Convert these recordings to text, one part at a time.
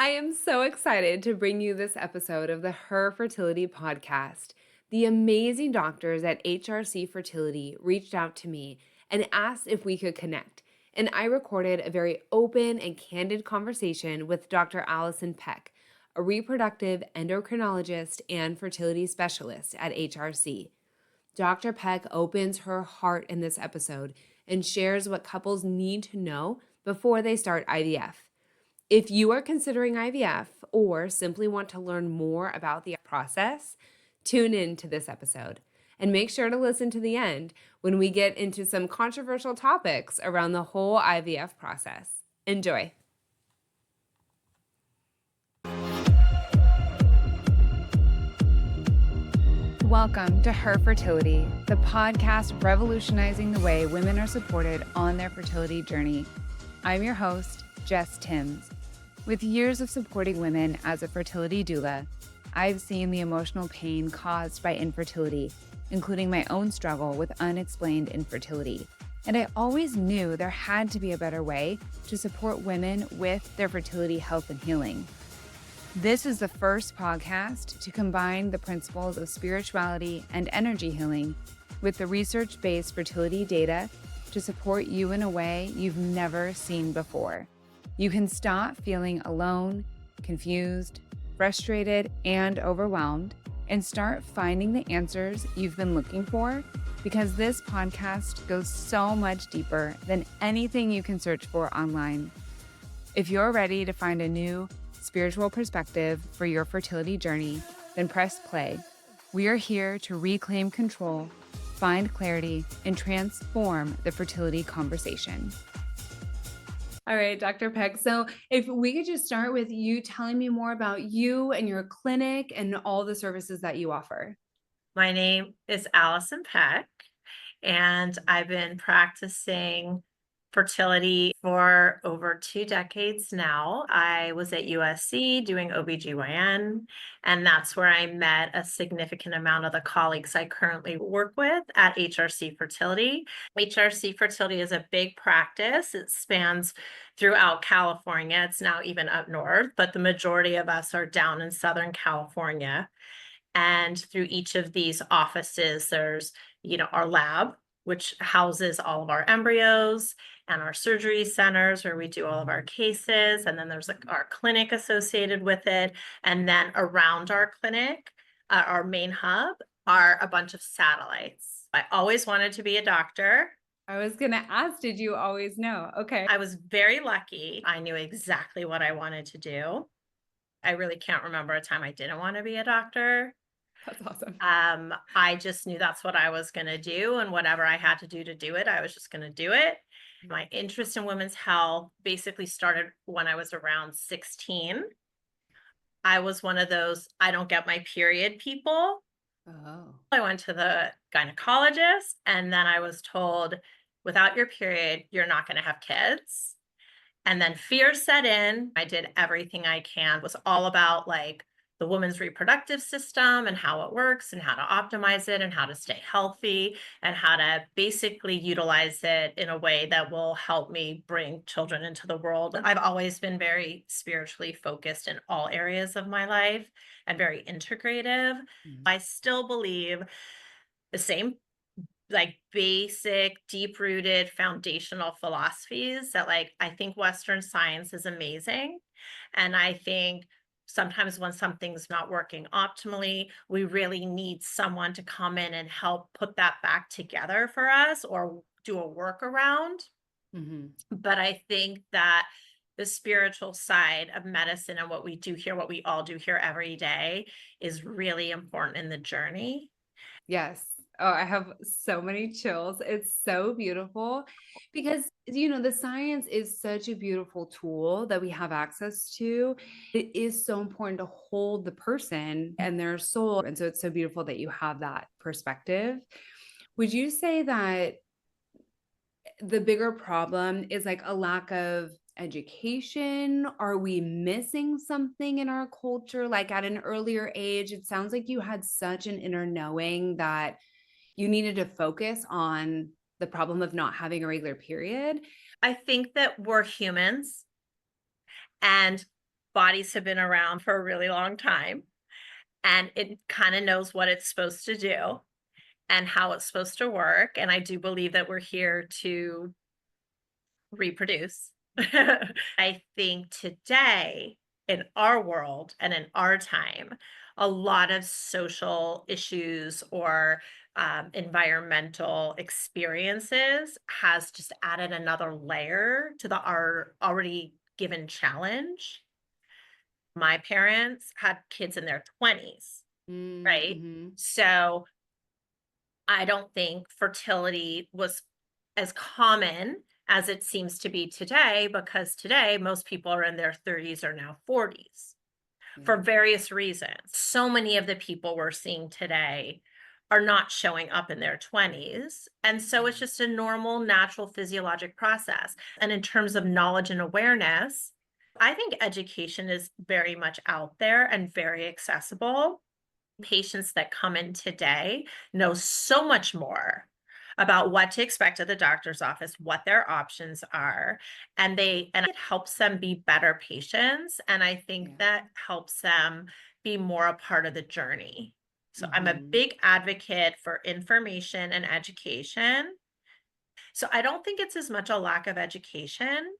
I am so excited to bring you this episode of the Her Fertility Podcast. The amazing doctors at HRC Fertility reached out to me and asked if we could connect, and I recorded a very open and candid conversation with Dr. Alison Peck, a reproductive endocrinologist and fertility specialist at HRC. Dr. Peck opens her heart in this episode and shares what couples need to know before they start IVF. If you are considering IVF or simply want to learn more about the process, tune in to this episode and make sure to listen to the end when we get into some controversial topics around the whole IVF process. Enjoy. Welcome to Her Fertility, the podcast revolutionizing the way women are supported on their fertility journey. I'm your host, Jess Tims. With years of supporting women as a fertility doula, I've seen the emotional pain caused by infertility, including my own struggle with unexplained infertility. And I always knew there had to be a better way to support women with their fertility health and healing. This is the first podcast to combine the principles of spirituality and energy healing with the research-based fertility data to support you in a way you've never seen before. You can stop feeling alone, confused, frustrated, and overwhelmed, and start finding the answers you've been looking for, because this podcast goes so much deeper than anything you can search for online. If you're ready to find a new spiritual perspective for your fertility journey, then press play. We are here to reclaim control, find clarity, and transform the fertility conversation. All right, Dr. Peck. So if we could just start with you telling me more about you and your clinic and all the services that you offer. My name is Alison Peck, and I've been practicing fertility for over 2 decades now. I was at USC doing OBGYN, and that's where I met a significant amount of the colleagues I currently work with at HRC Fertility. HRC Fertility is a big practice. It spans throughout California. It's now even up north, but the majority of us are down in Southern California. And through each of these offices, there's, our lab, which houses all of our embryos, and our surgery centers where we do all of our cases. And then there's our clinic associated with it. And then around our clinic, our main hub, are a bunch of satellites. I always wanted to be a doctor. I was going to ask, did you always know? Okay. I was very lucky. I knew exactly what I wanted to do. I really can't remember a time I didn't want to be a doctor. That's awesome. I just knew that's what I was going to do, and whatever I had to do it, I was just going to do it. My interest in women's health basically started when I was around 16. I was one of those, I don't get my period people. Oh. I went to the gynecologist, and then I was told, without your period, you're not going to have kids. And then fear set in. I did everything I can. It was all about the woman's reproductive system and how it works and how to optimize it and how to stay healthy and how to basically utilize it in a way that will help me bring children into the world. I've always been very spiritually focused in all areas of my life and very integrative. Mm-hmm. I still believe the same basic, deep-rooted foundational philosophies that I think Western science is amazing. And I think sometimes when something's not working optimally, we really need someone to come in and help put that back together for us or do a workaround. Mm-hmm. But I think that the spiritual side of medicine and what we do here, what we all do here every day, is really important in the journey. Yes. Oh, I have so many chills. It's so beautiful because, the science is such a beautiful tool that we have access to. It is so important to hold the person and their soul. And so it's so beautiful that you have that perspective. Would you say that the bigger problem is a lack of education? Are we missing something in our culture? At an earlier age, it sounds like you had such an inner knowing that you needed to focus on the problem of not having a regular period. I think that we're humans, and bodies have been around for a really long time, and it kind of knows what it's supposed to do and how it's supposed to work. And I do believe that we're here to reproduce. I think today in our world and in our time, a lot of social issues or environmental experiences has just added another layer to our already given challenge. My parents had kids in their 20s, right? Mm-hmm. So I don't think fertility was as common as it seems to be today, because today most people are in their 30s or now 40s for Yeah. various reasons. So many of the people we're seeing today are not showing up in their 20s. And so it's just a normal, natural physiologic process. And in terms of knowledge and awareness, I think education is very much out there and very accessible. Patients that come in today know so much more about what to expect at the doctor's office, what their options are, and it helps them be better patients. And I think Yeah. that helps them be more a part of the journey. So I'm a Mm-hmm. big advocate for information and education. So I don't think it's as much a lack of education.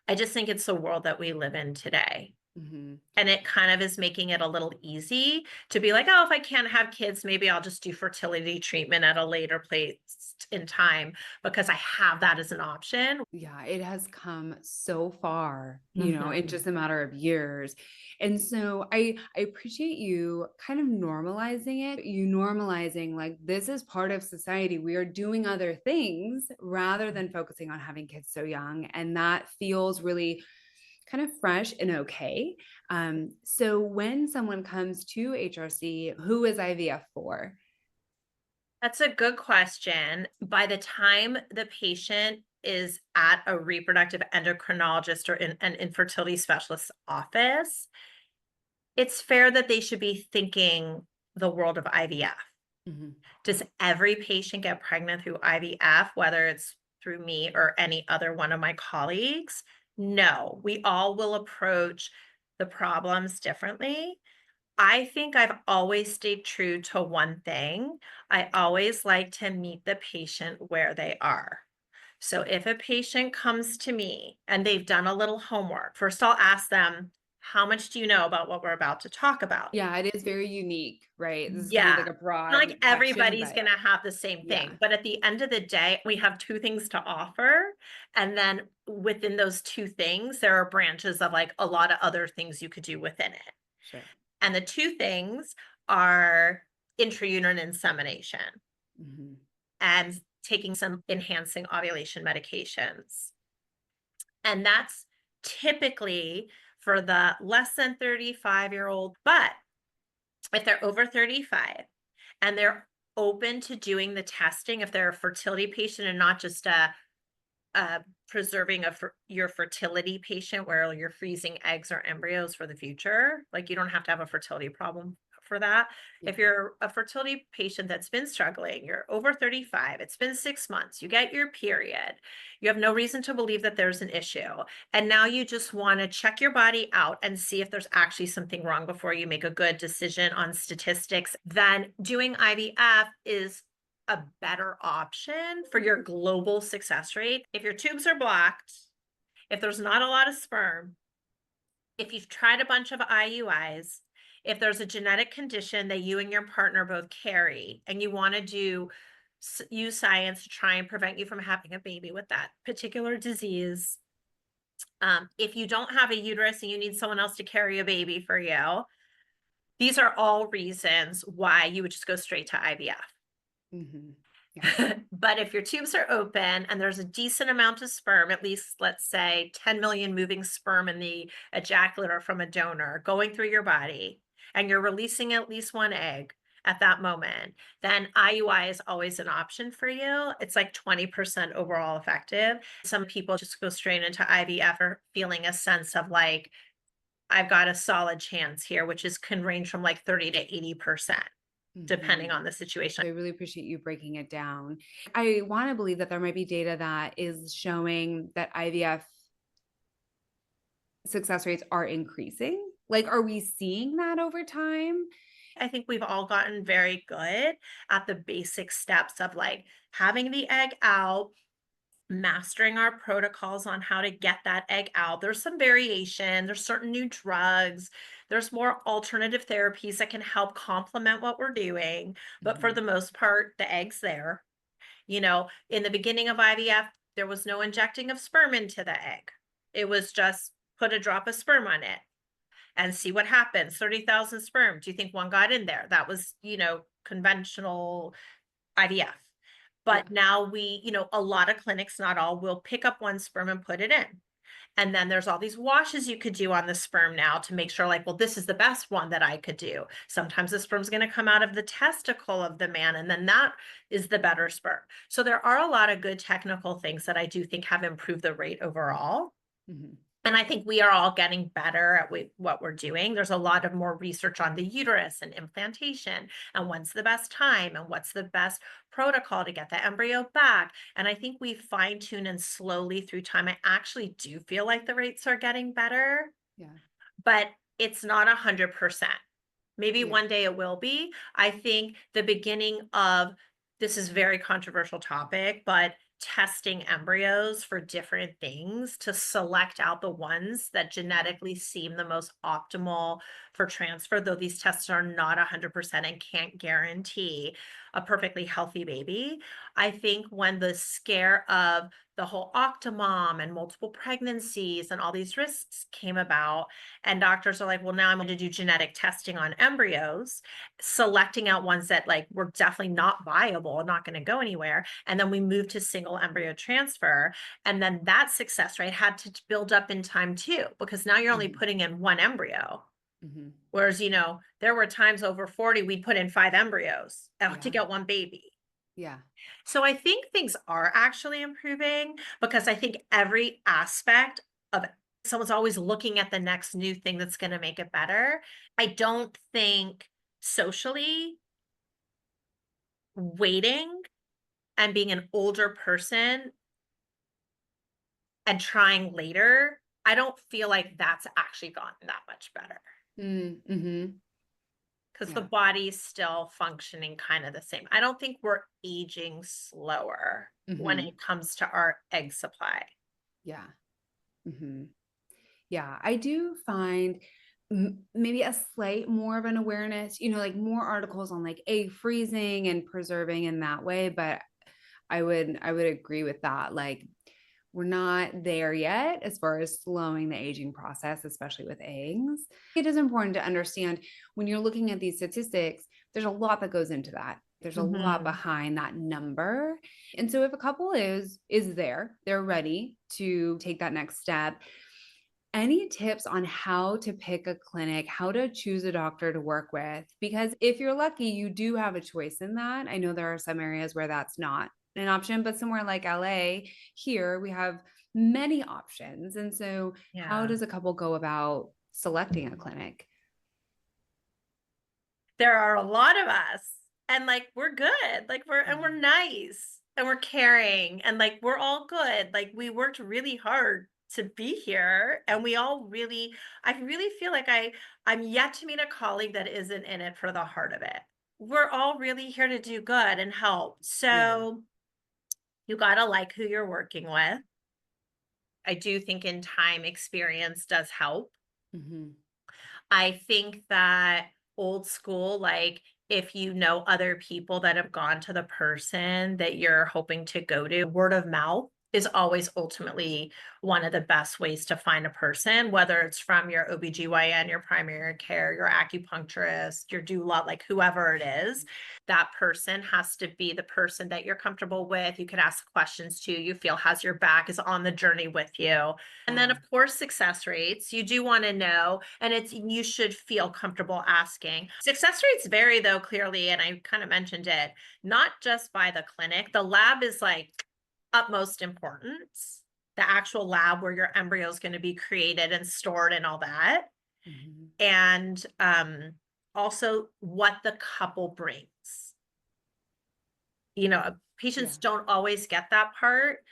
I just think it's the world that we live in today. Mm-hmm. And it kind of is making it a little easy to be like, oh, if I can't have kids, maybe I'll just do fertility treatment at a later place in time because I have that as an option. Yeah, it has come so far, in Mhm. just a matter of years. And so I appreciate you kind of normalizing it, you normalizing like this is part of society. We are doing other things rather than focusing on having kids so young. And that feels really kind of fresh and okay. So when someone comes to HRC, who is IVF for? That's a good question. By the time the patient is at a reproductive endocrinologist or in an infertility specialist office, it's fair that they should be thinking the world of IVF. Mhm. Does every patient get pregnant through IVF, whether it's through me or any other one of my colleagues? No, we all will approach the problems differently. I think I've always stayed true to one thing. I always like to meet the patient where they are. So if a patient comes to me and they've done a little homework, first I'll ask them, how much do you know about what we're about to talk about? Yeah, it is very unique, right? This is kind of Yeah. like a Not broad like question, everybody's but gonna have the same yeah, thing, but at the end of the day, we have 2 things to offer, and then within those 2 things, there are branches of, like, a lot of other things you could do within it, sure. and the 2 things are intrauterine insemination Mhm. and taking some enhancing ovulation medications, and that's typically for the less than 35-year-old, but if they're over 35 and they're open to doing the testing, if they're a fertility patient and not just preserving your fertility patient where you're freezing eggs or embryos for the future, like you don't have to have a fertility problem for that. Yeah. If you're a fertility patient that's been struggling, you're over 35, it's been 6 months, you get your period, you have no reason to believe that there's an issue. And now you just want to check your body out and see if there's actually something wrong before you make a good decision on statistics, then doing IVF is a better option for your global success rate. If your tubes are blocked, if there's not a lot of sperm, if you've tried a bunch of IUIs, if there's a genetic condition that you and your partner both carry and you want to use science to try and prevent you from having a baby with that particular disease, if you don't have a uterus and you need someone else to carry a baby for you, these are all reasons why you would just go straight to IVF. Mhm. Yeah. But if your tubes are open and there's a decent amount of sperm, at least let's say 10 million moving sperm in the ejaculate or from a donor going through your body, and you're releasing at least one egg at that moment, then IUI is always an option for you. It's like 20% overall effective. Some people just go straight into IVF or feeling a sense of like, I've got a solid chance here, which can range from like 30 to 80%, depending Mhm. on the situation. I really appreciate you breaking it down. I want to believe that there might be data that is showing that IVF success rates are increasing? Like, are we seeing that over time? I think we've all gotten very good at the basic steps of like having the egg out, mastering our protocols on how to get that egg out. There's some variation, there's certain new drugs, there's more alternative therapies that can help complement what we're doing. But for Mhm. the most part, the egg's there. In the beginning of IVF, there was no injecting of sperm into the egg. It was just put a drop of sperm on it and see what happens. 30,000 sperm. Do you think one got in there? That was, conventional IVF. Yeah. But now a lot of clinics, not all, will pick up one sperm and put it in. And then there's all these washes you could do on the sperm now to make sure, like, well, this is the best one that I could do. Sometimes the sperm's going to come out of the testicle of the man, and then that is the better sperm. So there are a lot of good technical things that I do think have improved the rate overall. Mhm. And I think we are all getting better at what we're doing. There's a lot of more research on the uterus and implantation and when's the best time and what's the best protocol to get the embryo back. And I think we fine tune and slowly through time. I actually do feel like the rates are getting better, Yeah. but it's not 100%. Maybe Yeah. one day it will be. I think the beginning of this is very controversial topic, but testing embryos for different things to select out the ones that genetically seem the most optimal for transfer, though these tests are not 100% and can't guarantee a perfectly healthy baby. I think when the scare of the whole octomom and multiple pregnancies and all these risks came about, and doctors are like, well, now I'm going to do genetic testing on embryos, selecting out ones that like were definitely not viable, not going to go anywhere. And then we moved to single embryo transfer. And then that success rate had to build up in time too, because now you're only Mhm. putting in one embryo. Mhm. Whereas, there were times over 40, we'd put in 5 embryos to Yeah. get one baby. Yeah. So I think things are actually improving because I think every aspect of someone's always looking at the next new thing that's going to make it better. I don't think socially waiting and being an older person and trying later, I don't feel like that's actually gotten that much better Mhm. because the Yeah. body's still functioning kind of the same. I don't think we're aging slower when Mhm. it comes to our egg supply. Yeah. Mhm. Yeah, I do find maybe a slight more of an awareness, like more articles on like egg freezing and preserving in that way, but I would agree with that. Like we're not there yet as far as slowing the aging process, especially with eggs. It is important to understand when you're looking at these statistics, there's a lot that goes into that. There's a lot Mhm. behind that number. And so if a couple is there, they're ready to take that next step. Any tips on how to pick a clinic, how to choose a doctor to work with? Because if you're lucky, you do have a choice in that. I know there are some areas where that's not an option, but somewhere like LA, here we have many options. And so, how Yeah. does a couple go about selecting a clinic? There are a lot of us and like we're good. Like we're Mhm. nice and we're caring and like we're all good. Like we worked really hard to be here and we all really I really feel like I'm yet to meet a colleague that isn't in it for the heart of it. We're all really here to do good and help. Yeah. So you got to like who you're working with. I do think in time experience does help. Mhm. I think that old school, like if you know other people that have gone to the person that you're hoping to go to, word of mouth is always ultimately one of the best ways to find a person, whether it's from your OBGYN, your primary care, your acupuncturist, your doula, like whoever it is. That person has to be the person that you're comfortable with. You can ask questions to, you feel has your back, is on the journey with you. And then, Yeah. of course, success rates. You do want to know, and you should feel comfortable asking. Success rates vary, though, clearly, and I kind of mentioned it, not just by the clinic. The lab is like utmost importance. The actual lab where your embryo is going to be created and stored and all that. Mhm. And also what the couple brings. Yeah. Patients don't always get that part.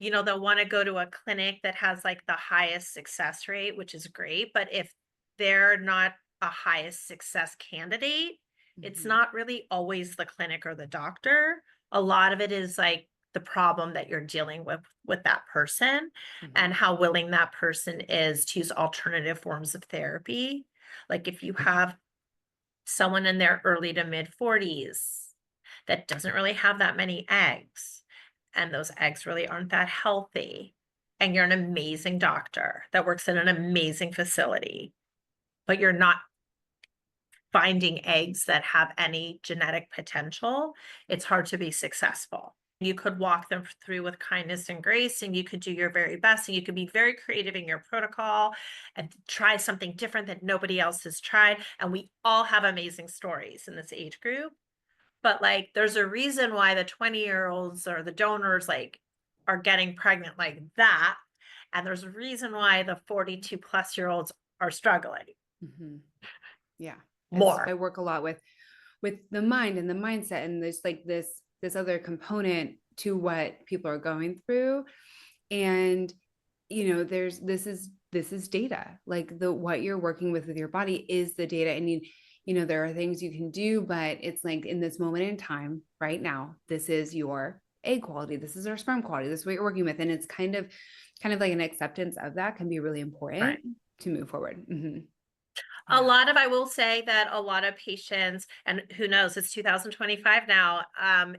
they'll want to go to a clinic that has like the highest success rate, which is great. But if they're not a highest success candidate, it's not really always the clinic or the doctor. A lot of it is like the problem that you're dealing with that person and how willing that person is to use alternative forms of therapy. Like if you have someone in their early to mid 40s that doesn't really have that many eggs, and those eggs really aren't that healthy, and you're an amazing doctor that works in an amazing facility, but you're not finding eggs that have any genetic potential, it's hard to be successful. You could walk them through with kindness and grace, and you could do your very best, and you could be very creative in your protocol and try something different that nobody else has tried. And we all have amazing stories in this age group. But like, there's a reason why the 20-year-olds or the donors like are getting pregnant like that. And there's a reason why the 42+ year olds are struggling. Yeah. More. I work a lot with the mind and the mindset, and there's like this other component to what people are going through. And, this is data, like what you're working with your body is the data. And there are things you can do, but it's like in this moment in time right now, this is your egg quality. This is our sperm quality. This is what you're working with. And it's kind of like an acceptance of that can be really important to move forward. I will say that a lot of patients, and who knows, it's 2025 now,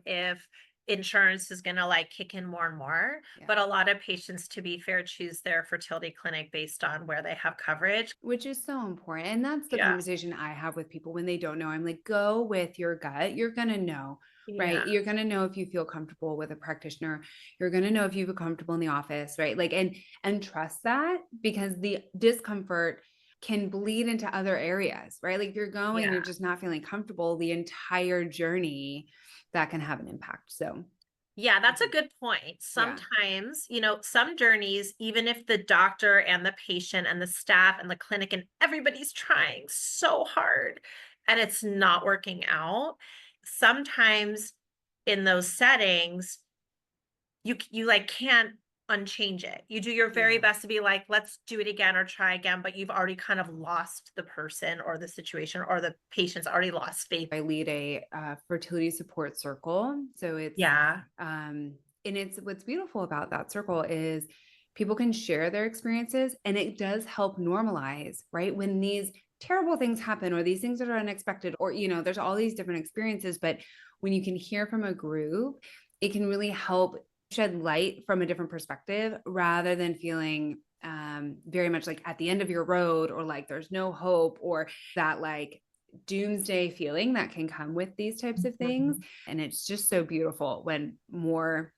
if insurance is going to like kick in more and more, but a lot of patients, to be fair, choose their fertility clinic based on where they have coverage. Which is so important. And that's the conversation I have with people when they don't know. I'm like, go with your gut. You're going to know, right? You're going to know if you feel comfortable with a practitioner. You're going to know if you feel comfortable in the office, right? Like, and trust that, because the discomfort can bleed into other areas, right? Like you're going, you're just not feeling comfortable the entire journey, that can have an impact. So yeah, that's a good point. Sometimes, some journeys, even if the doctor and the patient and the staff and the clinic and everybody's trying so hard and it's not working out, sometimes in those settings, you like can't unchange it. You do your very best to be like, let's do it again or try again, but you've already kind of lost the person or the situation, or the patient's already lost faith. I lead a fertility support circle. So it's, and it's, what's beautiful about that circle is people can share their experiences, and it does help normalize, right? When these terrible things happen, or these things that are unexpected, or, there's all these different experiences, but when you can hear from a group, it can really help shed light from a different perspective, rather than feeling very much like at the end of your road, or like there's no hope, or that like doomsday feeling that can come with these types of things. And it's just so beautiful when more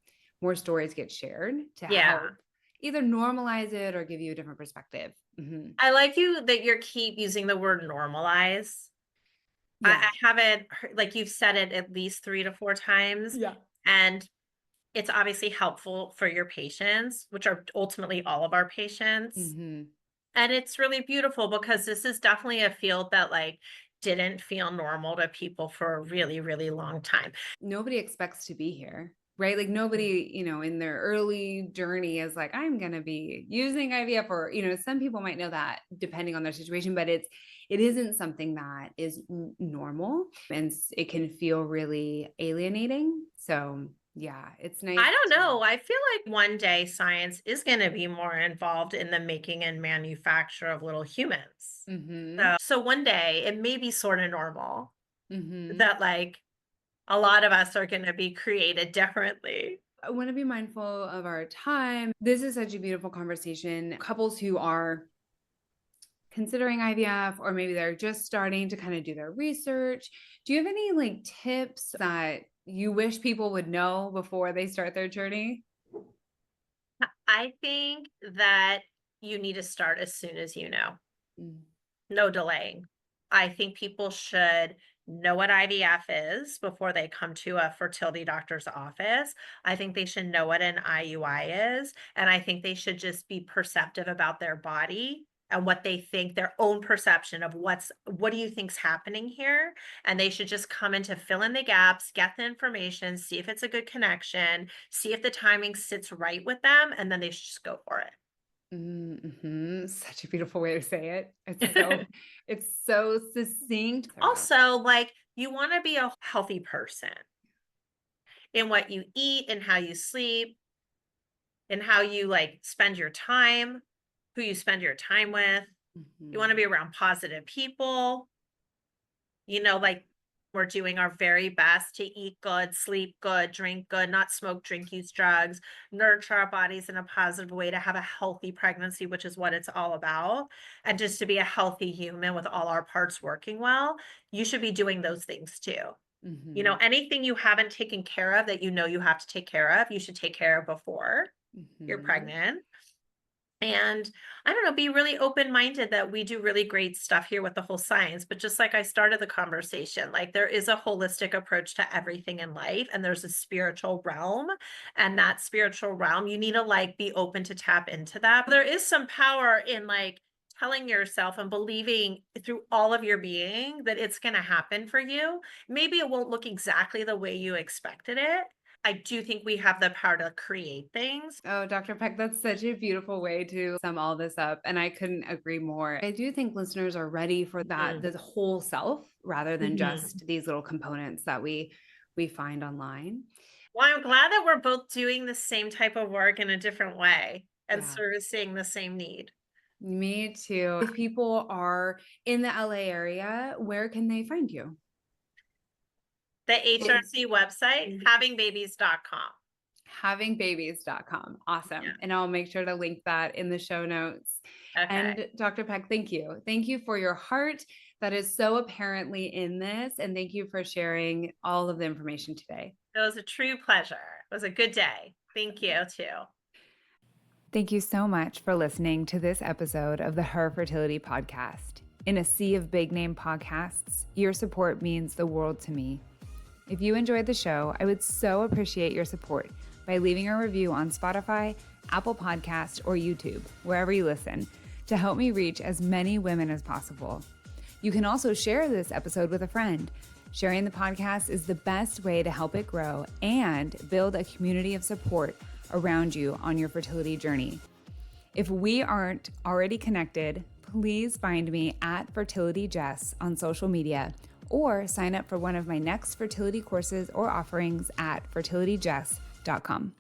stories get shared to help either normalize it or give you a different perspective. I like that you keep using the word normalize. I haven't heard, like you've said it at least 3 to 4 times. And it's obviously helpful for your patients, which are ultimately all of our patients. And it's really beautiful, because this is definitely a field that like didn't feel normal to people for a really, really long time. Nobody expects to be here, right? Like nobody, in their early journey is like, I'm going to be using IVF, or, some people might know that depending on their situation, but it isn't something that is normal, and it can feel really alienating. So yeah, it's nice. I don't know. I feel like one day science is going to be more involved in the making and manufacture of little humans. So one day it may be sort of normal that like a lot of us are going to be created differently. I want to be mindful of our time. This is such a beautiful conversation. Couples who are considering IVF, or maybe they're just starting to kind of do their research, do you have any like tips that you wish people would know before they start their journey? I think that you need to start as soon as you know. No delaying. I think people should know what IVF is before they come to a fertility doctor's office. I think they should know what an IUI is. And I think they should just be perceptive about their body and what they think, their own perception of what do you think's happening here? And they should just come in to fill in the gaps, get the information, see if it's a good connection, see if the timing sits right with them, and then they should just go for it. Mm-hmm. Such a beautiful way to say it. It's so succinct. Also, like, you want to be a healthy person in what you eat and how you sleep and how you like spend your time, who you spend your time with. You want to be around positive people. Like, we're doing our very best to eat good, sleep good, drink good, not smoke, drink, use drugs, nurture our bodies in a positive way to have a healthy pregnancy, which is what it's all about. And just to be a healthy human with all our parts working well, you should be doing those things too. Anything you haven't taken care of that you have to take care of, you should take care of before you're pregnant. And I don't know, be really open-minded that we do really great stuff here with the whole science. But just like I started the conversation, like, there is a holistic approach to everything in life, and there's a spiritual realm. And that spiritual realm, you need to like be open to tap into that. There is some power in like telling yourself and believing through all of your being that it's going to happen for you. Maybe it won't look exactly the way you expected it. I do think we have the power to create things. Oh, Dr. Peck, that's such a beautiful way to sum all this up. And I couldn't agree more. I do think listeners are ready for that, the whole self, rather than just these little components that we find online. Well, I'm glad that we're both doing the same type of work in a different way and servicing the same need. Me too. If people are in the LA area, where can they find you? The HRC website, havingbabies.com. Havingbabies.com. Awesome. Yeah. And I'll make sure to link that in the show notes. Okay. And Dr. Peck, thank you. Thank you for your heart that is so apparently in this. And thank you for sharing all of the information today. It was a true pleasure. It was a good day. Thank you too. Thank you so much for listening to this episode of the Her Fertility Podcast. In a sea of big name podcasts, your support means the world to me. If you enjoyed the show, I would so appreciate your support by leaving a review on Spotify, Apple Podcasts, or YouTube, wherever you listen, to help me reach as many women as possible. You can also share this episode with a friend. Sharing the podcast is the best way to help it grow and build a community of support around you on your fertility journey. If we aren't already connected, please find me at Fertility Jess on social media, or sign up for one of my next fertility courses or offerings at fertilityjess.com.